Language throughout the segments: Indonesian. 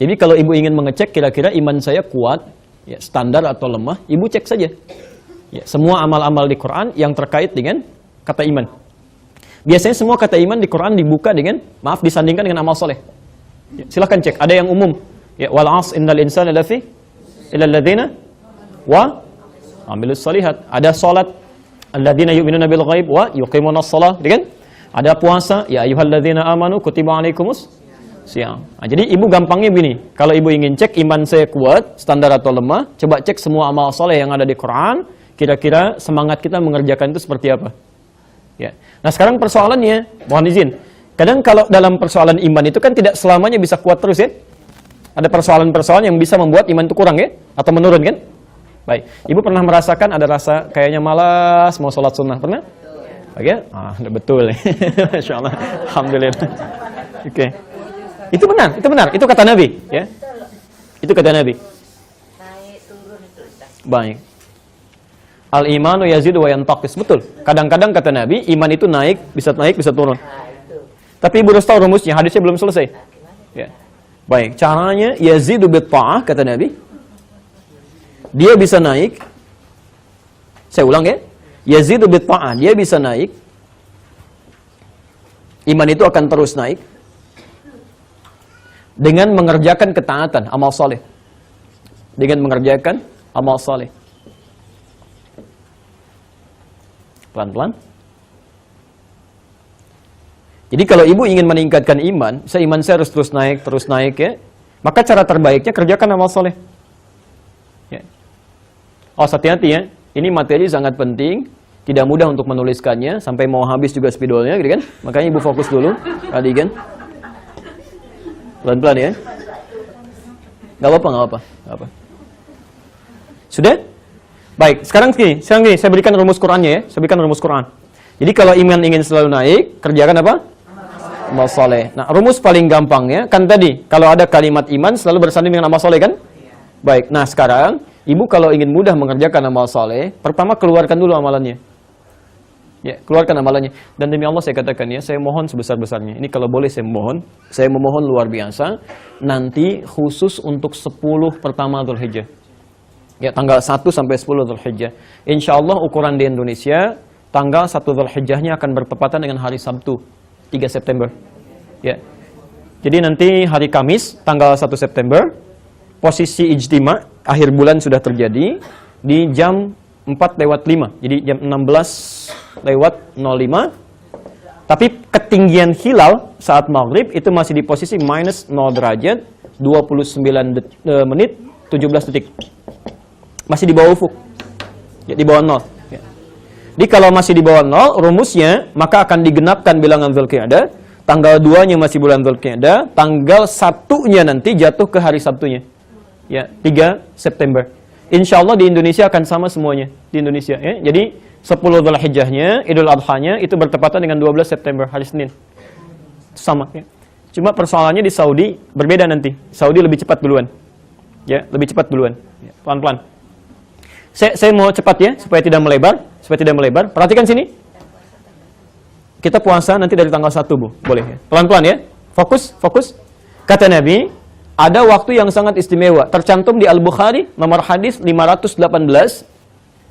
Jadi kalau ibu ingin mengecek kira-kira iman saya kuat, ya, standar atau lemah, ibu cek saja. Ya, semua amal-amal di Quran yang terkait dengan kata iman. Biasanya semua kata iman di Quran dibuka dengan, disandingkan dengan amal soleh. Ya, silahkan cek, ada yang umum. Ya, wal 'asr innal insana lafi illal ladzina wa amilus shalihat. Ada salat, alladzina yu'minuna bil ghaib wa yuqimunas shalah, kan? Ada puasa, ya ayyuhalladzina amanu kutiba alaikumus shiyam. Nah, jadi ibu gampangnya begini, kalau ibu ingin cek iman saya kuat, standar atau lemah, coba cek semua amal soleh yang ada di Quran, kira-kira semangat kita mengerjakan itu seperti apa. Ya. Nah sekarang persoalannya, mohon izin, kadang kalau dalam persoalan iman itu kan tidak selamanya bisa kuat terus ya. Ada persoalan-persoalan yang bisa membuat iman itu kurang ya, atau menurun kan? Baik, ibu pernah merasakan ada rasa kayaknya malas mau sholat sunnah, pernah? Oke, betul. Masya Allah, alhamdulillah. Oke. Itu benar, itu kata Nabi, ya. Itu kata Nabi. Naik turun itu, Ustaz. Baik. Al-imanu yazidu wa yantaqis, betul. Kadang-kadang kata Nabi, iman itu naik, bisa turun. Tapi ibu harus tahu rumusnya, hadisnya belum selesai. Ya. Baik, caranya yazidu bitta'ah kata Nabi. Dia bisa naik. Saya ulang ya. Yazidu bitta'ah, dia bisa naik. Iman itu akan terus naik dengan mengerjakan ketaatan, amal soleh. Dengan mengerjakan amal soleh. Pelan-pelan. Jadi kalau ibu ingin meningkatkan iman, iman saya harus terus naik ya. Maka cara terbaiknya kerjakan amal soleh. Ya. Oh, hati-hati ya. Ini materi sangat penting. Tidak mudah untuk menuliskannya. Sampai mau habis juga spidolnya, gitu kan. Makanya ibu fokus dulu. Tadi kan. Pelan-pelan ya. Gak apa-apa. Sudah? Baik, sekarang gini, saya berikan rumus Qur'annya ya. Saya berikan rumus Qur'an. Jadi kalau iman ingin selalu naik, kerjakan apa? Amal soleh. Nah, rumus paling gampangnya kan tadi, kalau ada kalimat iman selalu bersanding dengan amal soleh kan? Baik, nah sekarang, ibu kalau ingin mudah mengerjakan amal soleh, pertama keluarkan dulu amalannya. Ya, keluarkan amalannya. Dan demi Allah saya katakan ya, saya mohon sebesar-besarnya. Ini kalau boleh saya memohon luar biasa, nanti khusus untuk 10 pertama Dzulhijjah. Ya, tanggal 1 sampai 10 Dzulhijjah. Insyaallah ukuran di Indonesia, tanggal 1 Dzulhijjahnya akan bertepatan dengan hari Sabtu, 3 September. Ya. Jadi nanti hari Kamis, tanggal 1 September, posisi ijtima, akhir bulan sudah terjadi, di jam 4:05. Jadi jam 16:05. Tapi ketinggian hilal saat maghrib itu masih di posisi minus 0 derajat, 29 menit, 17 detik. Masih di bawah ufuk. Ya, di bawah 0. Ya. Jadi kalau masih di bawah 0, rumusnya maka akan digenapkan bilangan Dzulqa'dah. Tanggal 2-nya masih bulan Dzulqa'dah, tanggal 1-nya nanti jatuh ke hari Sabtunya. Ya, 3 September. Insya Allah di Indonesia akan sama semuanya. Di Indonesia. Ya. Jadi 10 Dzulhijjahnya, Idul Adhanya itu bertepatan dengan 12 September, hari Senin. Sama. Ya. Cuma persoalannya di Saudi berbeda nanti. Saudi lebih cepat duluan. Ya, lebih cepat duluan. Ya, pelan-pelan. Saya mau cepat ya, supaya tidak melebar. Perhatikan sini. Kita puasa nanti dari tanggal 1, Bu. Boleh ya. Pelan-pelan ya. Fokus. Kata Nabi, ada waktu yang sangat istimewa. Tercantum di Al-Bukhari, nomor hadis 518.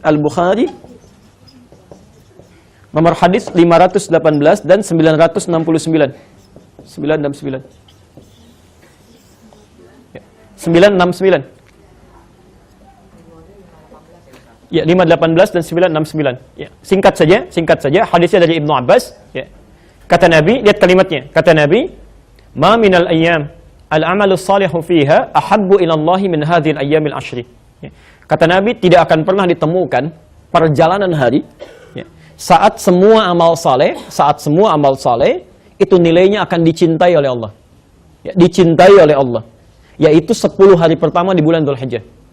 Al-Bukhari, nomor hadis 518 dan 969. 969. Ya. 969. Ya, 518 dan 969. Ya, singkat saja. Hadisnya dari Ibnu Abbas. Ya. Kata Nabi, lihat kalimatnya. Kata Nabi, "Ma minal ayyam al-amalu salihu fiha ahabbu ila Allah min hadhil ayyamil ashri." Ya. Kata Nabi, tidak akan pernah ditemukan perjalanan hari ya, saat semua amal saleh itu nilainya akan dicintai oleh Allah. Ya, dicintai oleh Allah. Yaitu 10 hari pertama di bulan Dzulhijjah.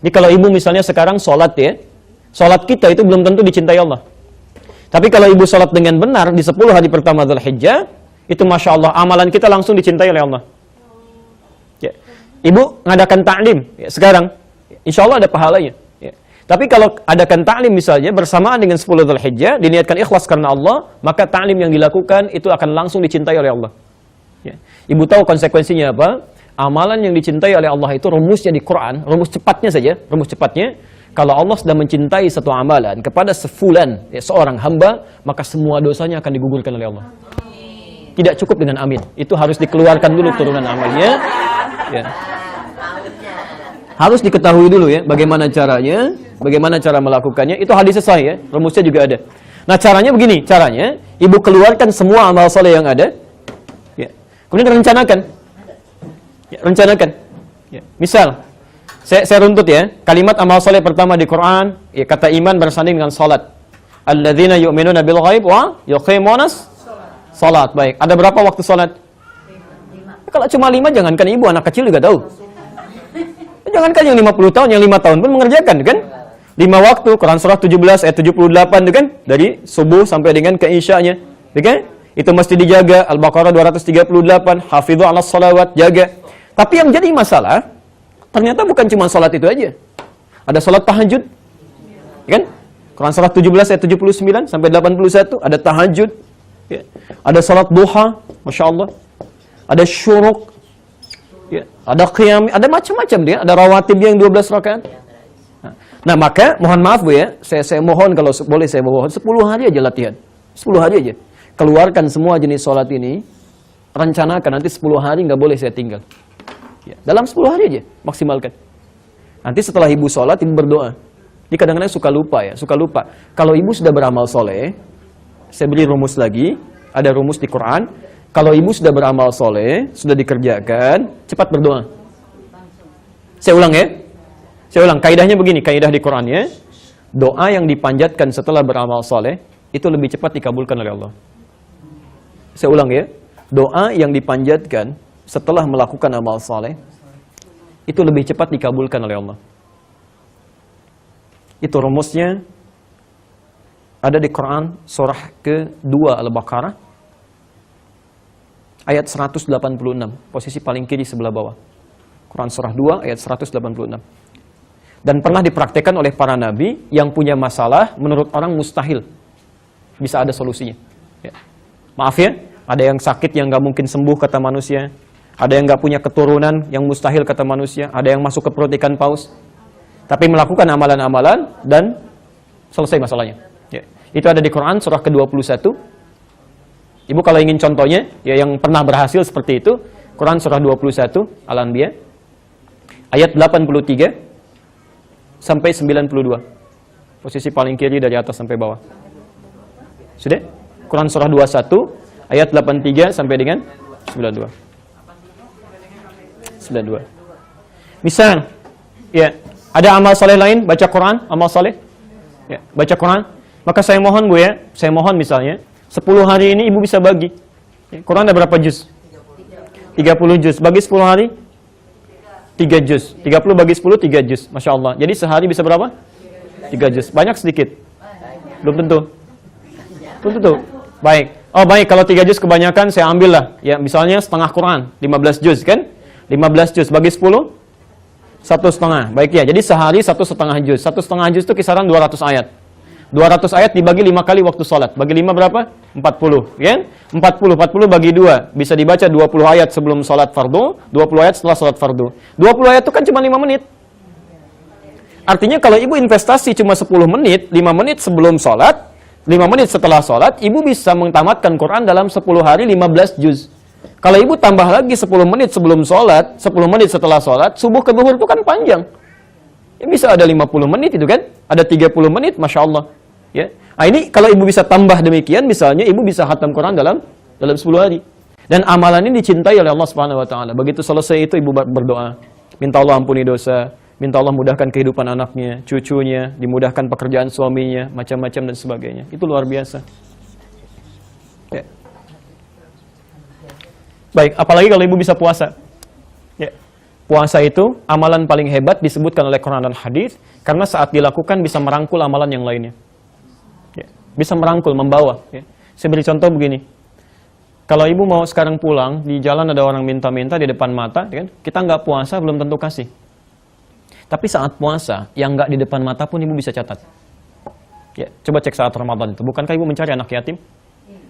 Jadi kalau ibu misalnya sekarang sholat ya, sholat kita itu belum tentu dicintai Allah. Tapi kalau ibu sholat dengan benar di 10 hari pertama Dzulhijjah, itu Masya Allah, amalan kita langsung dicintai oleh Allah. Ya. Ibu ngadakan ta'lim ya, sekarang, insya Allah ada pahalanya. Ya. Tapi kalau adakan ta'lim misalnya bersamaan dengan 10 Dzulhijjah, diniatkan ikhlas karena Allah, maka ta'lim yang dilakukan itu akan langsung dicintai oleh Allah. Ya. Ibu tahu konsekuensinya apa? Amalan yang dicintai oleh Allah itu rumusnya di Quran, rumus cepatnya saja, rumus cepatnya. Kalau Allah sudah mencintai satu amalan kepada sefulan, seorang hamba, maka semua dosanya akan digugurkan oleh Allah. Tidak cukup dengan amin. Itu harus dikeluarkan dulu turunan amalnya. Ya. Harus diketahui dulu ya, bagaimana caranya, bagaimana cara melakukannya. Itu hadis sahih ya, rumusnya juga ada. Nah caranya begini, caranya ibu keluarkan semua amal soleh yang ada. Ya. Kemudian rencanakan. Ya, rencanakan. Ya. Misal, saya runtut ya, kalimat amal soleh pertama di Quran, ya, kata iman bersanding dengan salat. Alladzina yu'minuna bil ghaib wa yuqimunas salat. Baik, ada berapa waktu salat? Kalau cuma 5, jangankan ibu, anak kecil juga tahu. Jangankan yang 50 tahun, yang 5 tahun pun mengerjakan, kan? 5 waktu, Quran surah 17 ayat 78 itu kan, dari subuh sampai dengan ke isya'nya, kan? Itu mesti dijaga. Al-Baqarah 238, hafidhu 'alas salawat, jaga. Tapi yang jadi masalah, ternyata bukan cuma salat itu aja. Ada salat tahajud, kan? Quran surah 17 ayat 79 sampai 81, ada tahajud. Ya. Ada salat duha, Masya Allah. Ada syuruk, ya. Ada qiyam, ada macam-macam dia. Ada rawatib yang 12 rakaat. Nah maka, mohon maaf Bu ya, saya mohon kalau boleh saya mohon, 10 hari aja latihan. 10 hari aja. Keluarkan semua jenis salat ini, rencanakan nanti 10 hari nggak boleh saya tinggal. Ya. Dalam 10 hari aja, maksimalkan. Nanti setelah ibu salat, ibu berdoa. Ini kadang-kadang suka lupa ya, suka lupa. Kalau ibu sudah beramal soleh, saya beri rumus lagi, ada rumus di Quran. Kalau ibu sudah beramal soleh, sudah dikerjakan, cepat berdoa. Saya ulang ya. Saya ulang, kaidahnya begini, kaidah di Quran ya. Doa yang dipanjatkan setelah beramal soleh, itu lebih cepat dikabulkan oleh Allah. Saya ulang ya. Doa yang dipanjatkan setelah melakukan amal soleh, itu lebih cepat dikabulkan oleh Allah. Itu rumusnya ada di Quran surah ke-2 Al-Baqarah ayat 186, posisi paling kiri sebelah bawah. Quran surah 2 ayat 186. Dan pernah dipraktekkan oleh para nabi yang punya masalah menurut orang mustahil bisa ada solusinya. Ya. Maaf ya, ada yang sakit yang nggak mungkin sembuh kata manusia, ada yang nggak punya keturunan yang mustahil kata manusia, ada yang masuk ke perut ikan paus, tapi melakukan amalan-amalan dan selesai masalahnya. Ya. Itu ada di Quran surah ke-21. Ibu kalau ingin contohnya, ya yang pernah berhasil seperti itu, Quran surah 21 Al-Anbiya ayat 83 sampai 92. Posisi paling kiri dari atas sampai bawah. Sudah? Quran surah 21 ayat 83 sampai dengan 92. 92. Misal, ya, ada amal soleh lain, baca Quran, amal soleh. Ya, baca Quran. Maka saya mohon Bu ya, saya mohon misalnya 10 hari ini ibu bisa bagi. Ya, Quran ada berapa juz? 30 juz. Bagi 10 hari? 3 juz. 30 bagi 10, 3 juz. Masya Allah. Jadi sehari bisa berapa? 3 juz. Banyak sedikit? Belum tentu. Belum tentu. Baik. Oh baik, kalau 3 juz kebanyakan saya ambil lah. Ya, misalnya setengah Quran, 15 juz kan? 15 juz bagi 10, 1,5. Baik ya, jadi sehari 1,5 juz. 1,5 juz itu kisaran 200 ayat. 200 ayat dibagi 5 kali waktu sholat. Bagi 5 berapa? 40. Ya? 40 bagi 2. Bisa dibaca 20 ayat sebelum sholat fardu, 20 ayat setelah sholat fardu. 20 ayat itu kan cuma 5 menit. Artinya kalau ibu investasi cuma 10 menit, 5 menit sebelum sholat, 5 menit setelah sholat, ibu bisa mentamatkan Quran dalam 10 hari 15 juz. Kalau ibu tambah lagi 10 menit sebelum sholat, 10 menit setelah sholat, subuh ke zuhur itu kan panjang. Ya, bisa ada 50 menit itu kan, ada 30 menit, Masya Allah. Ya. Nah, ini kalau ibu bisa tambah demikian, misalnya ibu bisa khatam Quran dalam 10 hari. Dan amalan ini dicintai oleh Allah Subhanahu wa taala. Begitu selesai itu ibu berdoa, minta Allah ampuni dosa, minta Allah mudahkan kehidupan anaknya, cucunya, dimudahkan pekerjaan suaminya, macam-macam dan sebagainya. Itu luar biasa. Ya. Baik, apalagi kalau ibu bisa puasa. Ya. Puasa itu amalan paling hebat disebutkan oleh Quran dan hadis karena saat dilakukan bisa merangkul amalan yang lainnya. Bisa merangkul, membawa. Ya. Saya beri contoh begini. Kalau ibu mau sekarang pulang, di jalan ada orang minta-minta di depan mata, ya kan? Kita nggak puasa, belum tentu kasih. Tapi saat puasa, yang nggak di depan mata pun ibu bisa catat. Ya, coba cek saat Ramadan itu. Bukankah ibu mencari anak yatim?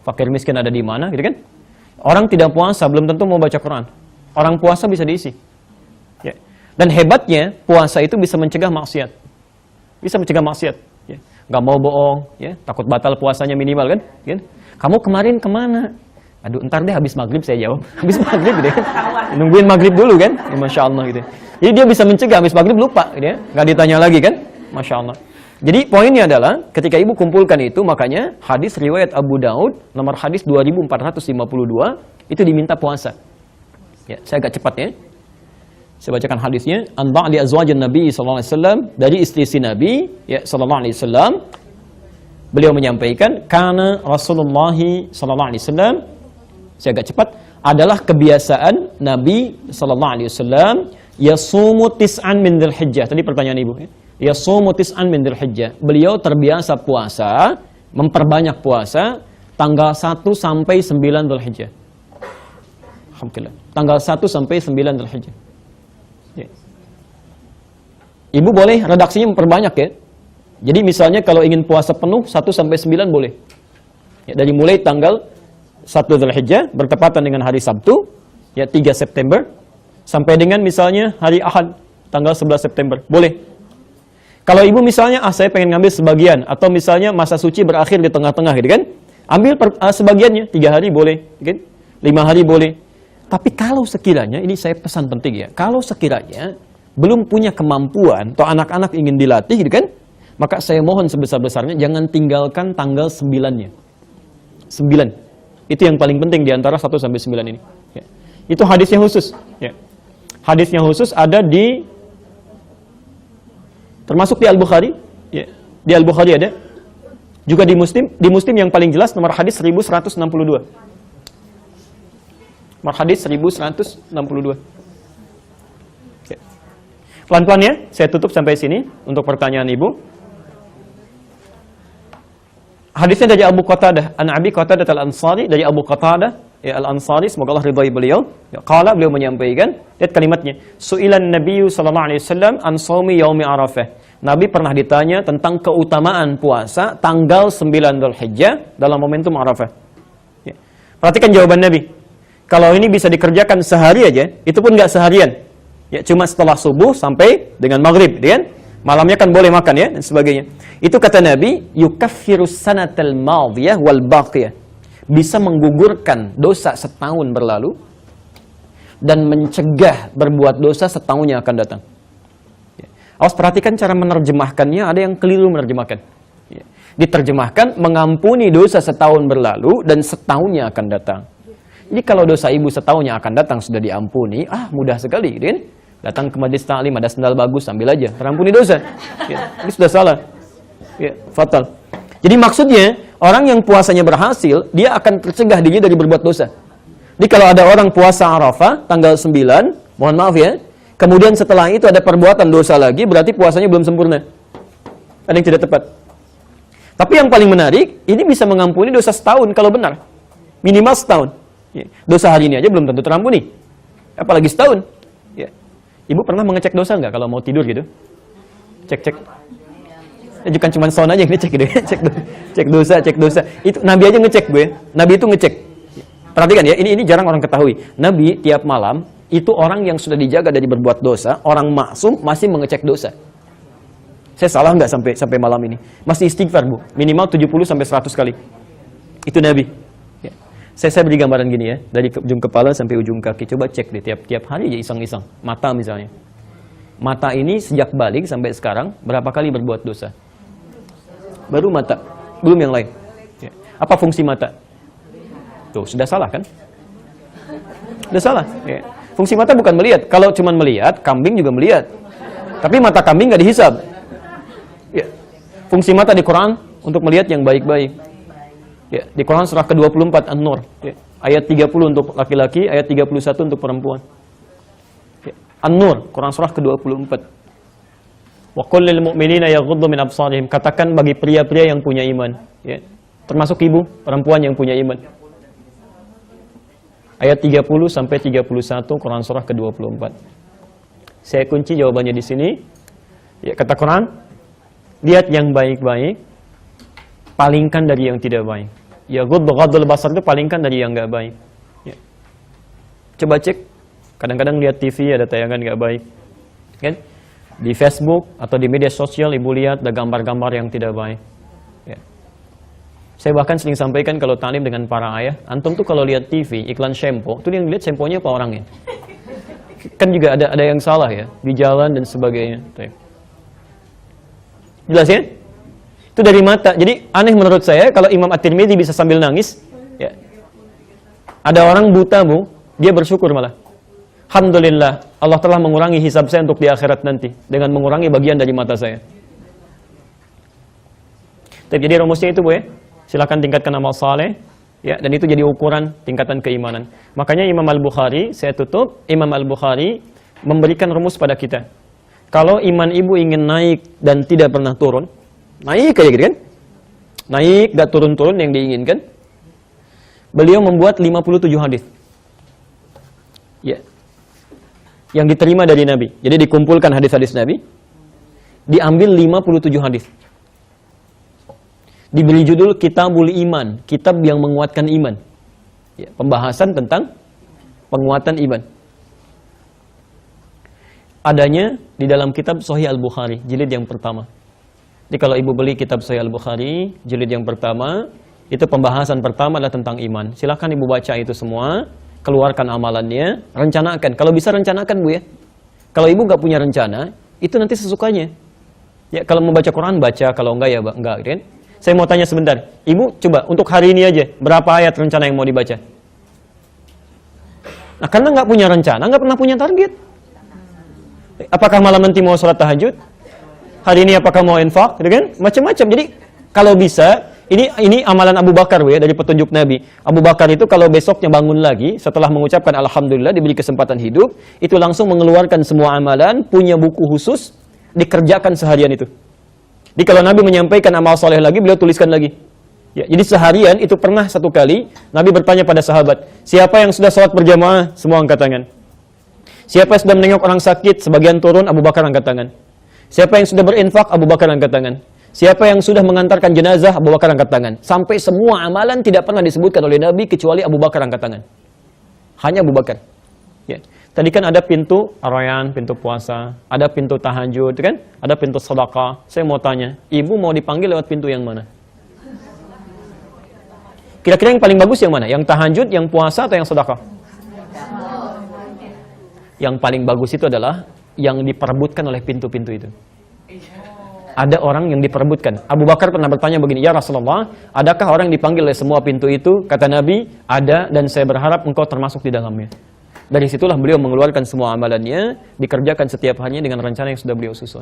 Fakir miskin ada di mana, gitu kan? Orang tidak puasa, belum tentu mau baca Quran. Orang puasa bisa diisi. Ya. Dan hebatnya puasa itu bisa mencegah maksiat. Bisa mencegah maksiat. Ya. Gak mau bohong, ya. Takut batal puasanya minimal kan? Ya. Kamu kemarin kemana? Aduh, ntar deh habis maghrib saya jawab. Habis maghrib gitu ya. Nungguin maghrib dulu kan? Ya, Masya Allah gitu. Jadi dia bisa mencegah, habis maghrib lupa gitu ya. Gak ditanya lagi kan? Masya Allah. Jadi poinnya adalah ketika ibu kumpulkan itu, makanya hadis riwayat Abu Daud nomor hadis 2452 itu diminta puasa. Ya, saya agak cepat ya. Saya bacakan hadisnya. An ba'di azwajin Nabi sallallahu alaihi wasallam, dari istri Nabi ya sallallahu alaihi wasallam. Beliau menyampaikan karena Rasulullah sallallahu alaihi wasallam, saya agak cepat, adalah kebiasaan Nabi sallallahu alaihi wasallam yasumu tis'an min dzulhijjah. Tadi pertanyaan ibu ya. Yasumu tis'an min dzulhijjah. Beliau terbiasa puasa, memperbanyak puasa tanggal 1 sampai 9 Dzulhijjah. Alhamdulillah. Tanggal 1 sampai 9 Dzulhijjah. Ya. Ibu boleh redaksinya memperbanyak ya. Jadi misalnya kalau ingin puasa penuh 1 sampai 9 boleh. Ya, dari mulai tanggal 1 Dzulhijjah bertepatan dengan hari Sabtu, ya 3 September, sampai dengan misalnya hari Ahad tanggal 11 September. Boleh. Kalau ibu misalnya, saya pengen ngambil sebagian, atau misalnya masa suci berakhir di tengah-tengah gitu kan, ambil sebagiannya, 3 hari boleh, gitu kan? 5 hari boleh. Tapi kalau sekiranya, ini saya pesan penting ya, kalau sekiranya belum punya kemampuan, atau anak-anak ingin dilatih gitu kan, maka saya mohon sebesar-besarnya, jangan tinggalkan tanggal 9-nya. 9. Itu yang paling penting diantara 1 sampai 9 ini. Ya. Itu hadisnya khusus. Ya. Hadisnya khusus ada di, termasuk di Al-Bukhari. Ya. Di Al-Bukhari ada. Juga di Muslim yang paling jelas nomor hadis 1162. Nomor hadis 1162. Ya. Pelan-pelan ya, saya tutup sampai sini untuk pertanyaan ibu. Hadisnya dari Abu Qatadah, an Abi Qatadah al-Ansari, dari Abu Qatadah ya al-Ansari, semoga Allah ridhai beliau. Ya, qala, beliau menyampaikan, lihat kalimatnya. Su'ilan Nabiyyu sallallahu alaihi wasallam an shaumi yaumi Arafah. Nabi pernah ditanya tentang keutamaan puasa tanggal 9 Dzulhijjah dalam momentum Arafah. Ya. Perhatikan jawaban Nabi. Kalau ini bisa dikerjakan sehari aja, itu pun nggak seharian. Ya, cuma setelah subuh sampai dengan maghrib, kan? Malamnya kan boleh makan ya dan sebagainya. Itu kata Nabi, yukaffirus sanatal madiyah wal baqiyah. Bisa menggugurkan dosa setahun berlalu dan mencegah berbuat dosa setahun yang akan datang. Ya. Awas perhatikan cara menerjemahkannya, ada yang keliru menerjemahkan. Ya. Diterjemahkan mengampuni dosa setahun berlalu dan setahun yang akan datang. Jadi kalau dosa ibu setahun yang akan datang sudah diampuni, mudah sekali, kan? Datang ke majelis ta'lim, ada sendal bagus, ambil aja, terampuni dosa. Ya, ini sudah salah. Ya, fatal. Jadi maksudnya, orang yang puasanya berhasil, dia akan tercegah dirinya dari berbuat dosa. Jadi kalau ada orang puasa Arafah, tanggal 9, mohon maaf ya, kemudian setelah itu ada perbuatan dosa lagi, berarti puasanya belum sempurna. Ada yang tidak tepat. Tapi yang paling menarik, ini bisa mengampuni dosa setahun kalau benar. Minimal setahun. Ya. Dosa hari ini aja belum tentu terampuni. Apalagi setahun. Ya. Ibu pernah mengecek dosa nggak kalau mau tidur gitu? Cek. Bukan cuma sound aja yang ngecek gitu ya. Cek dosa. Itu Nabi aja ngecek gue. Nabi itu ngecek. Perhatikan ya, ini jarang orang ketahui. Nabi tiap malam itu orang yang sudah dijaga dari berbuat dosa, orang maksum masih mengecek dosa. Saya salah nggak sampai malam ini? Masih istighfar, Bu. Minimal 70 sampai 100 kali. Itu Nabi. Ya. Saya beri gambaran gini ya, dari ujung kepala sampai ujung kaki. Coba cek deh tiap hari aja iseng-iseng. Mata misalnya. Mata ini sejak balik sampai sekarang berapa kali berbuat dosa? Baru mata, belum yang lain. Ya. Apa fungsi mata? Tuh, sudah salah kan? Sudah salah. Ya. Fungsi mata bukan melihat. Kalau cuma melihat, kambing juga melihat. Tapi mata kambing nggak dihisab. Ya. Fungsi mata di Quran untuk melihat yang baik-baik. Ya, di Quran surah ke-24 An-Nur, ya, ayat 30 untuk laki-laki, ayat 31 untuk perempuan. Ya, An-Nur, Quran surah ke-24. Wa qul lil mu'minina yaghuddu min absarihim. Katakan bagi pria-pria yang punya iman, ya. Termasuk ibu, perempuan yang punya iman. Ayat 30 sampai 31 Quran surah ke-24. Saya kunci jawabannya di sini. Ya, kata Quran, lihat yang baik-baik, palingkan dari yang tidak baik. Ya, ghadul basar itu palingkan dari yang enggak baik. Ya. Coba cek Kadang-kadang lihat TV ada tayangan nggak baik, kan? Di Facebook atau di media sosial ibu lihat ada gambar-gambar yang tidak baik. Ya. Saya bahkan sering sampaikan kalau talim dengan para ayah, antum tuh kalau lihat TV iklan shampoo, tuh yang dilihat shampoo-nya apa orangnya? Kan juga ada yang salah ya di jalan dan sebagainya. Jelas ya? Itu dari mata. Jadi aneh menurut saya kalau Imam At-Tirmidzi bisa sambil nangis, ya. Ada orang buta, Bu, dia bersyukur malah. Alhamdulillah, Allah telah mengurangi hisab saya untuk di akhirat nanti dengan mengurangi bagian dari mata saya. Jadi rumusnya itu, Bu ya. Silakan tingkatkan amal saleh, ya, dan itu jadi ukuran tingkatan keimanan. Makanya Imam Al-Bukhari, saya tutup, Imam Al-Bukhari memberikan rumus pada kita. Kalau iman ibu ingin naik dan tidak pernah turun, naik aja gitu kan? Naik, gak turun-turun yang diinginkan. Beliau membuat 57 hadis. Ya. Yang diterima dari Nabi. Jadi dikumpulkan hadis-hadis Nabi, diambil 57 hadis. Diberi judul Kitabul Iman, kitab yang menguatkan iman. Ya, pembahasan tentang penguatan iman. Adanya di dalam kitab Sahih Al-Bukhari, jilid yang pertama. Jadi kalau ibu beli kitab Sahih Al-Bukhari, jilid yang pertama, itu pembahasan pertama adalah tentang iman. Silakan ibu baca itu semua, keluarkan amalannya, rencanakan. Kalau bisa rencanakan, Bu ya. Kalau ibu nggak punya rencana, itu nanti sesukanya. Ya, kalau mau baca Quran baca, kalau enggak ya enggak, kan? Saya mau tanya sebentar, ibu coba untuk hari ini aja berapa ayat rencana yang mau dibaca? Nah, karena nggak punya rencana, nggak pernah punya target. Apakah malam nanti mau sholat tahajud? Hari ini apakah mau infak, gitu kan? Macam-macam. Jadi kalau bisa, ini amalan Abu Bakar ya dari petunjuk Nabi. Abu Bakar itu kalau besoknya bangun lagi setelah mengucapkan alhamdulillah diberi kesempatan hidup, itu langsung mengeluarkan semua amalan, punya buku khusus, dikerjakan seharian itu. Jadi kalau Nabi menyampaikan amal soleh lagi, beliau tuliskan lagi. Ya, jadi seharian itu pernah satu kali Nabi bertanya pada sahabat, siapa yang sudah sholat berjamaah? Semua angkat tangan. Siapa yang sudah menengok orang sakit? Sebagian turun, Abu Bakar angkat tangan. Siapa yang sudah berinfak? Abu Bakar angkat tangan. Siapa yang sudah mengantarkan jenazah? Abu Bakar angkat tangan. Sampai semua amalan tidak pernah disebutkan oleh Nabi kecuali Abu Bakar angkat tangan. Hanya Abu Bakar. Ya. Tadi kan ada pintu Ar-Rayyan, pintu puasa, ada pintu tahajud, kan? Ada pintu sedekah. Saya mau tanya, ibu mau dipanggil lewat pintu yang mana? Kira-kira yang paling bagus yang mana? Yang tahajud, yang puasa, atau yang sedekah? Yang paling bagus itu adalah yang diperebutkan oleh pintu-pintu itu. Ada orang yang diperebutkan. Abu Bakar pernah bertanya begini, ya Rasulullah, adakah orang yang dipanggil oleh semua pintu itu? Kata Nabi, ada, dan saya berharap engkau termasuk di dalamnya. Dari situlah beliau mengeluarkan semua amalannya, dikerjakan setiap harinya dengan rencana yang sudah beliau susun.